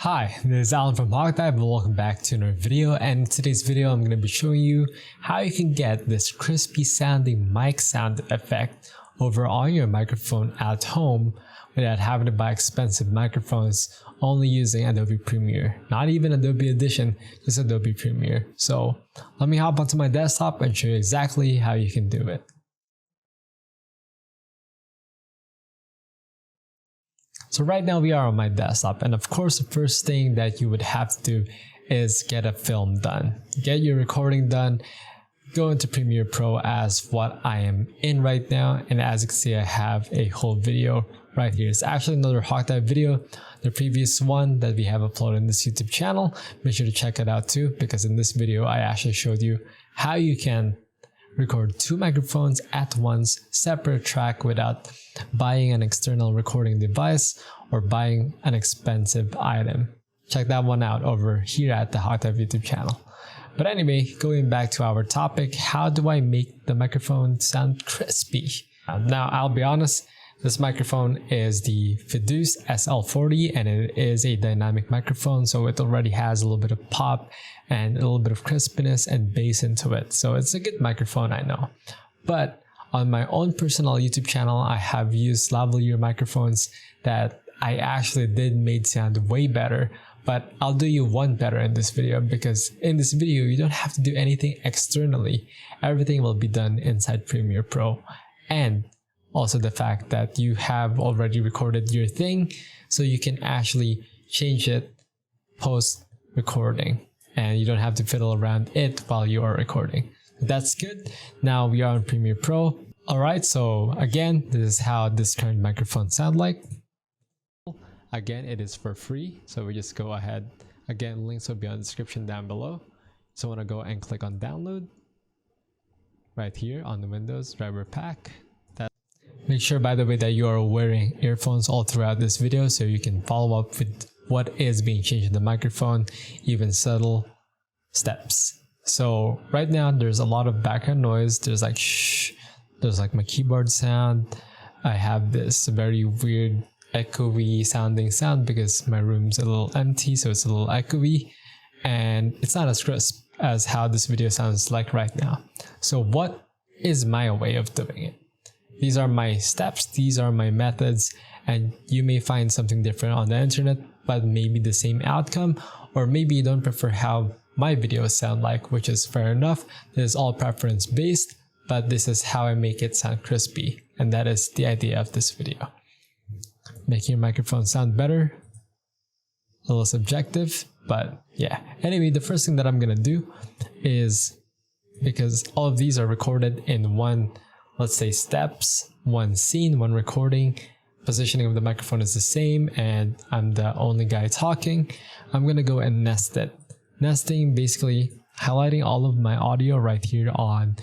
Hi, this is Alan from HawkDive and welcome back to another video. And in today's video I'm going to be showing you how you can get this crispy sounding mic sound effect over all your microphone at home without having to buy expensive microphones, only using Adobe Premiere. Not even Adobe Audition, just Adobe Premiere. So let me hop onto my desktop and show you exactly how you can do it. So right now we are on my desktop, and of course the first thing that you would have to do is get a film done. Get your recording done, go into Premiere Pro as what I am in right now, and as you can see I have a whole video right here. It's actually another HawkDive video, the previous one that we have uploaded on this YouTube channel. Make sure to check it out too, because in this video I actually showed you how you can record two microphones at once, separate track without buying an external recording device or buying an expensive item. Check that one out over here at the HawkDive YouTube channel. But anyway, going back to our topic, how do I make the microphone sound crispy? Now, I'll be honest, this microphone is the Fiduce SL40 and it is a dynamic microphone, so it already has a little bit of pop and a little bit of crispiness and bass into it. So it's a good microphone, I know. But on my own personal YouTube channel, I have used lavalier microphones that I actually did made sound way better. But I'll do you one better in this video, because in this video you don't have to do anything externally. Everything will be done inside Premiere Pro. And also the fact that you have already recorded your thing, so you can actually change it post recording and you don't have to fiddle around it while you are recording. That's good. Now we are on Premiere Pro. Alright, so again, this is how this current microphone sound like. Again, it is for free, so we just go ahead. Again, links will be on the description down below. So I want to go and click on download right here on the Windows driver pack. Make sure, by the way, that you are wearing earphones all throughout this video so you can follow up with what is being changed in the microphone, even subtle steps. So right now there's a lot of background noise. There's like shh, there's like my keyboard sound. I have this very weird echoey sounding sound because my room's a little empty, so it's a little echoey and it's not as crisp as how this video sounds like right now. So what is my way of doing it? These are my steps, these are my methods, and you may find something different on the internet, but maybe the same outcome, or maybe you don't prefer how my videos sound like, which is fair enough. This is all preference based, but this is how I make it sound crispy, and that is the idea of this video. Making your microphone sound better, a little subjective, but yeah. Anyway, the first thing that I'm gonna do is, because all of these are recorded in one, let's say steps, one scene, one recording, positioning of the microphone is the same, and I'm the only guy talking, I'm gonna go and nest it. Nesting, basically highlighting all of my audio right here on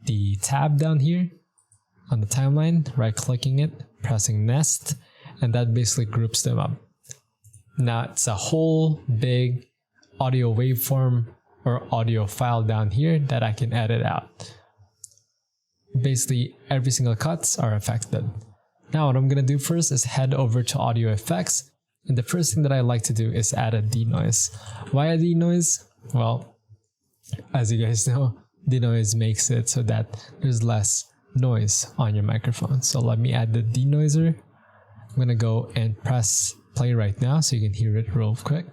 the tab down here on the timeline, right clicking it, pressing nest, and that basically groups them up. Now it's a whole big audio waveform or audio file down here that I can edit out. Basically every single cuts are affected. Now what I'm gonna do first is head over to audio effects, and the first thing that I like to do is add a denoise. Why a denoise? Well, as you guys know, denoise makes it so that there's less noise on your microphone. So let me add the denoiser. I'm gonna go and press play right now so you can hear it real quick.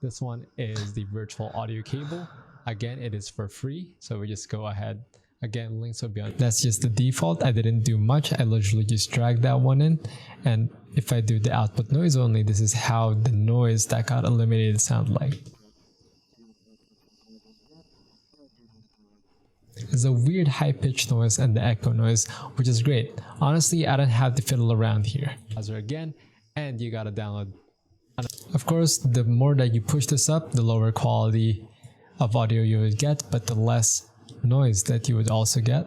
This one is the virtual audio cable. Again, it is for free, so we just go ahead. Again, links will be on. That's just the default. I didn't do much. I literally just dragged that one in. And if I do the output noise only, this is how the noise that got eliminated sound like. There's a weird high-pitched noise and the echo noise, which is great. Honestly, I don't have to fiddle around here. Again, and you gotta download. Of course, the more that you push this up, the lower quality of audio you would get, but the less noise that you would also get.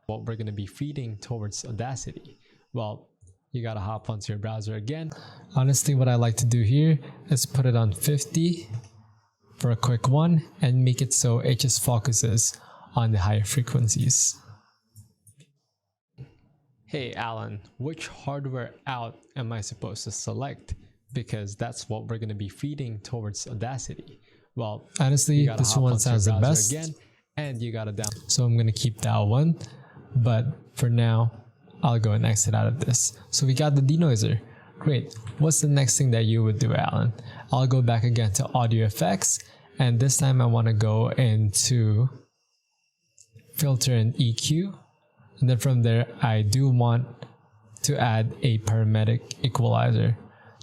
What we're going to be feeding towards Audacity, well, you gotta hop onto your browser again. Honestly, what I like to do here is put it on 50 for a quick one and make it so it just focuses on the higher frequencies. Hey Alan, which hardware out am I supposed to select? because that's what we're going to be feeding towards Audacity. Well, honestly, this one sounds the best again, and you got to down. So I'm going to keep that one, but for now, I'll go and exit out of this. So we got the denoiser. Great. What's the next thing that you would do, Alan? I'll go back again to audio effects, and this time I want to go into filter and EQ, and then from there I do want to add a parametric equalizer.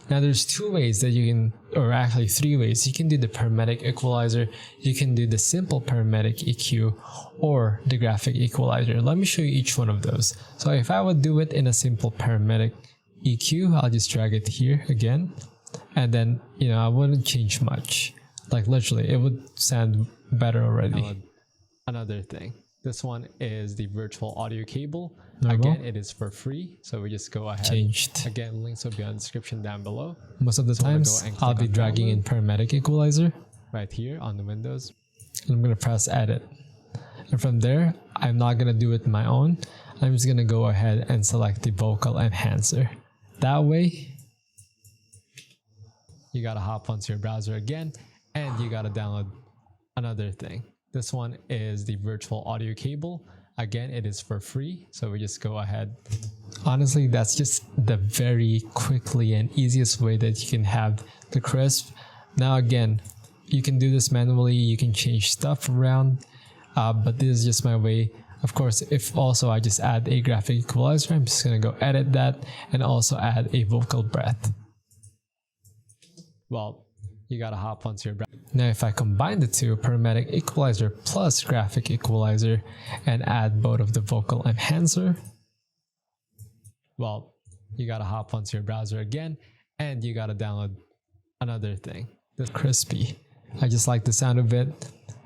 Now there's two ways that you can, or actually three ways. You can do the parametric equalizer, you can do the simple parametric EQ, or the graphic equalizer. Let me show you each one of those. So if I would do it in a simple parametric EQ, I'll just drag it here again, and then I wouldn't change much. Like literally, it would sound better already. Another thing, this one is the virtual audio cable. Again, it is for free, so we just go ahead. Changed. Again, links will be on the description down below. Most of the times, I'll be dragging in parametric equalizer right here on the windows, and I'm gonna press edit. And from there, I'm not gonna do it my own. I'm just gonna go ahead and select the vocal enhancer. That way, you gotta hop onto your browser again, and you gotta download another thing. This one is the virtual audio cable. Again, it is for free, so we just go ahead. Honestly, that's just the very quickly and easiest way that you can have the crisp. Now again, you can do this manually, you can change stuff around, but this is just my way. Of course, if also I just add a graphic equalizer, I'm just gonna go edit that and also add a vocal breath. Well, you gotta hop onto your browser. Now if I combine the two, parametric equalizer plus graphic equalizer, and add both of the vocal enhancer, well, you gotta hop onto your browser again, and you gotta download another thing. The crispy. I just like the sound of it.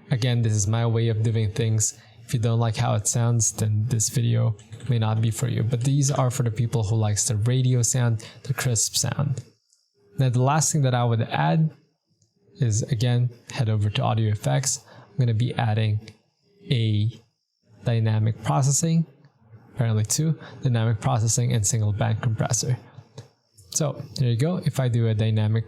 Again, this is my way of doing things. If you don't like how it sounds, then this video may not be for you. But these are for the people who likes the radio sound, the crisp sound. Now the last thing that I would add is, again, head over to audio effects. I'm going to be adding a dynamic processing, apparently two, dynamic processing and single band compressor. So there you go. If I do a dynamic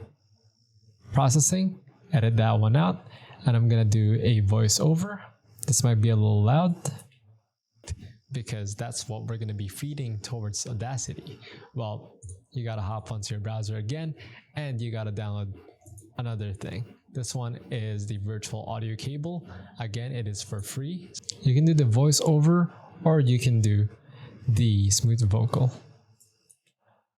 processing, edit that one out, and I'm going to do a voiceover. This might be a little loud because that's what we're going to be feeding towards Audacity. Well, you got to hop onto your browser again, and you got to download another thing. This one is the virtual audio cable. Again, it is for free. You can do the voiceover, or you can do the smooth vocal,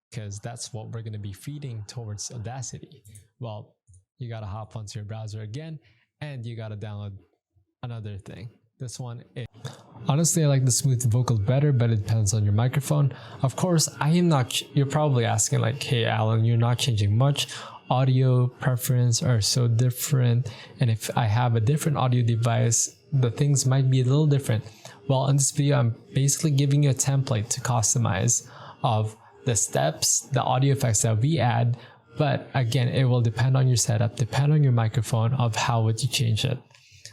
because that's what we're going to be feeding towards Audacity. Well, you got to hop onto your browser again, and you got to download another thing. This one is... Honestly, I like the smooth vocal better, but it depends on your microphone. Of course, I am not... You're probably asking like, hey Alan, you're not changing much. Audio preference are so different, and if I have a different audio device, the things might be a little different. Well, in this video, I'm basically giving you a template to customize of the steps, the audio effects that we add, but again, it will depend on your setup, depend on your microphone of how would you change it.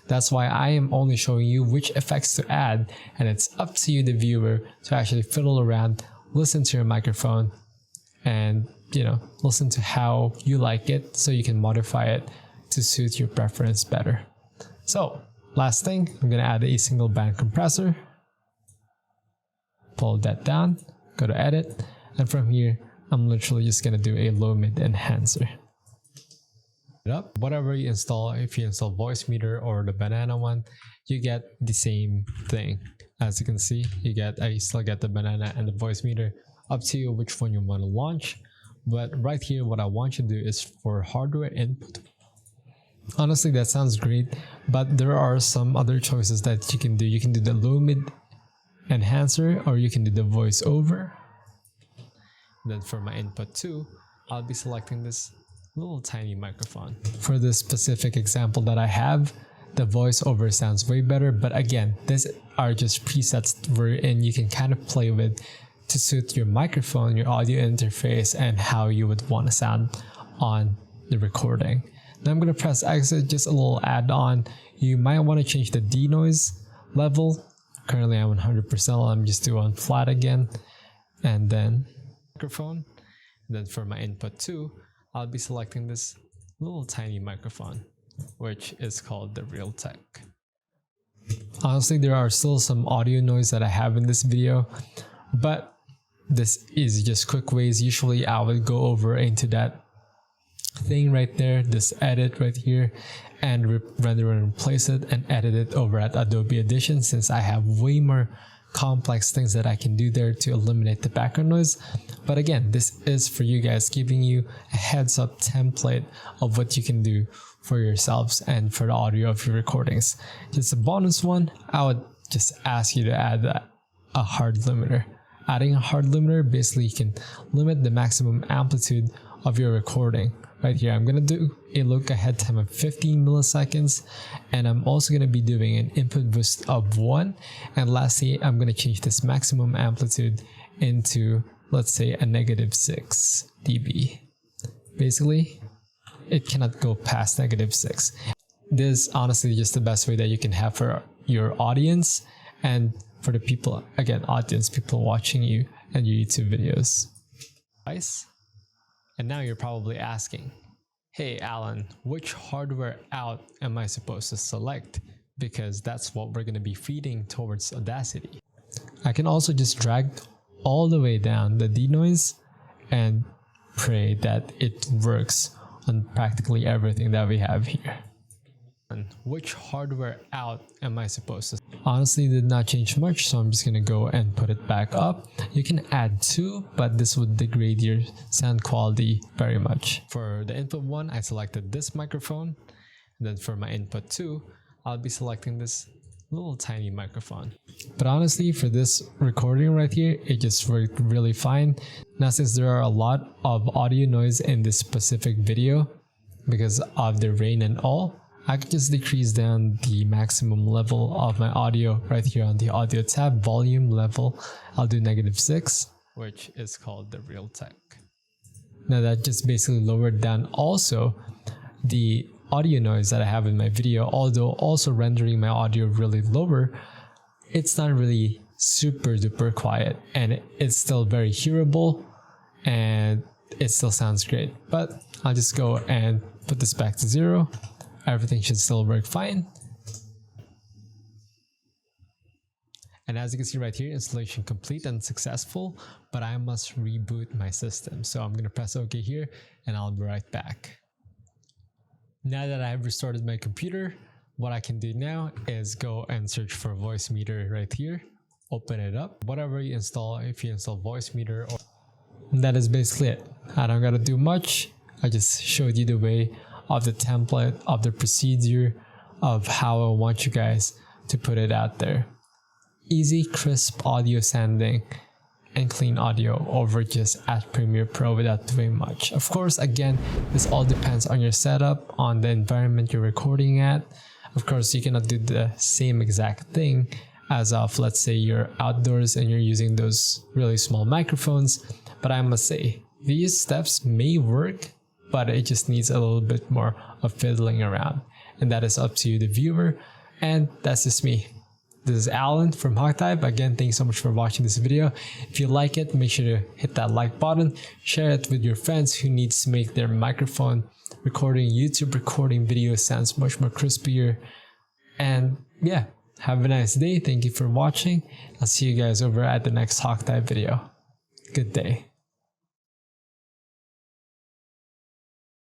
That's why I am only showing you which effects to add, and it's up to you, the viewer, to actually fiddle around, listen to your microphone, and listen to how you like it so you can modify it to suit your preference better. So last thing, I'm going to add a single band compressor. Pull that down, go to edit, and from here, I'm literally just going to do a low mid enhancer. Whatever you install, if you install Voicemeeter or the banana one, you get the same thing. As you can see, I still get the banana and the Voicemeeter. Up to you which one you want to launch. But right here, what I want you to do is for hardware input. Honestly, that sounds great, but there are some other choices that you can do. You can do the low mid enhancer, or you can do the voiceover. Then for my input 2, I'll be selecting this little tiny microphone. For this specific example that I have, the voiceover sounds way better, but again, these are just presets wherein you can kind of play with to suit your microphone, your audio interface, and how you would want to sound on the recording. Now I'm going to press exit, just a little add-on. You might want to change the denoise level. Currently I'm 100%, I'm just doing flat again. And then microphone. And then for my input 2, I'll be selecting this little tiny microphone, which is called the Realtek. Honestly, there are still some audio noise that I have in this video, but this is just quick ways. Usually I would go over into that thing right there, this edit right here, and render and replace it and edit it over at Adobe Edition, since I have way more complex things that I can do there to eliminate the background noise. But again, this is for you guys, giving you a heads up template of what you can do for yourselves and for the audio of your recordings. Just a bonus one, I would just ask you to add a hard limiter. Adding a hard limiter, basically you can limit the maximum amplitude of your recording. Right here, I'm going to do a look ahead time of 15 milliseconds, and I'm also going to be doing an input boost of 1. And lastly, I'm going to change this maximum amplitude into, let's say, a -6 dB. Basically, it cannot go past -6. This is honestly just the best way that you can have for your audience and for the people, again, audience, people watching you and your YouTube videos. Nice. And now you're probably asking, hey Alan, which hardware out am I supposed to select? Because that's what we're going to be feeding towards Audacity. I can also just drag all the way down the denoise and pray that it works on practically everything that we have here. And which hardware out am I supposed to? Honestly, did not change much, so I'm just gonna go and put it back up. You can add 2, but this would degrade your sound quality very much. For the input 1, I selected this microphone, and then for my input 2, I'll be selecting this little tiny microphone. But honestly, for this recording right here, it just worked really fine. Now, since there are a lot of audio noise in this specific video because of the rain and all, I could just decrease down the maximum level of my audio right here on the audio tab, volume level. I'll do -6, which is called the Realtek. Now that just basically lowered down also the audio noise that I have in my video, although also rendering my audio really lower. It's not really super duper quiet, and it's still very hearable and it still sounds great. But I'll just go and put this back to 0. Everything should still work fine. And as you can see right here, installation complete and successful, but I must reboot my system. So I'm going to press OK here and I'll be right back. Now that I have restarted my computer, what I can do now is go and search for Voicemeeter right here. Open it up. Whatever you install, if you install Voicemeeter, or that is basically it. I don't gotta do much. I just showed you the way of the template, of the procedure, of how I want you guys to put it out there. Easy, crisp audio sounding and clean audio over just at Premiere Pro without doing much. Of course, again, this all depends on your setup, on the environment you're recording at. Of course, you cannot do the same exact thing as of, let's say, you're outdoors and you're using those really small microphones. But I must say, these steps may work, but it just needs a little bit more of fiddling around. And that is up to you, the viewer. And that's just me. This is Alan from Hogtype. Again, thanks so much for watching this video. If you like it, make sure to hit that like button. Share it with your friends who needs to make their microphone recording, YouTube recording video sounds much more crispier. And yeah, have a nice day. Thank you for watching. I'll see you guys over at the next Hogtype video. Good day.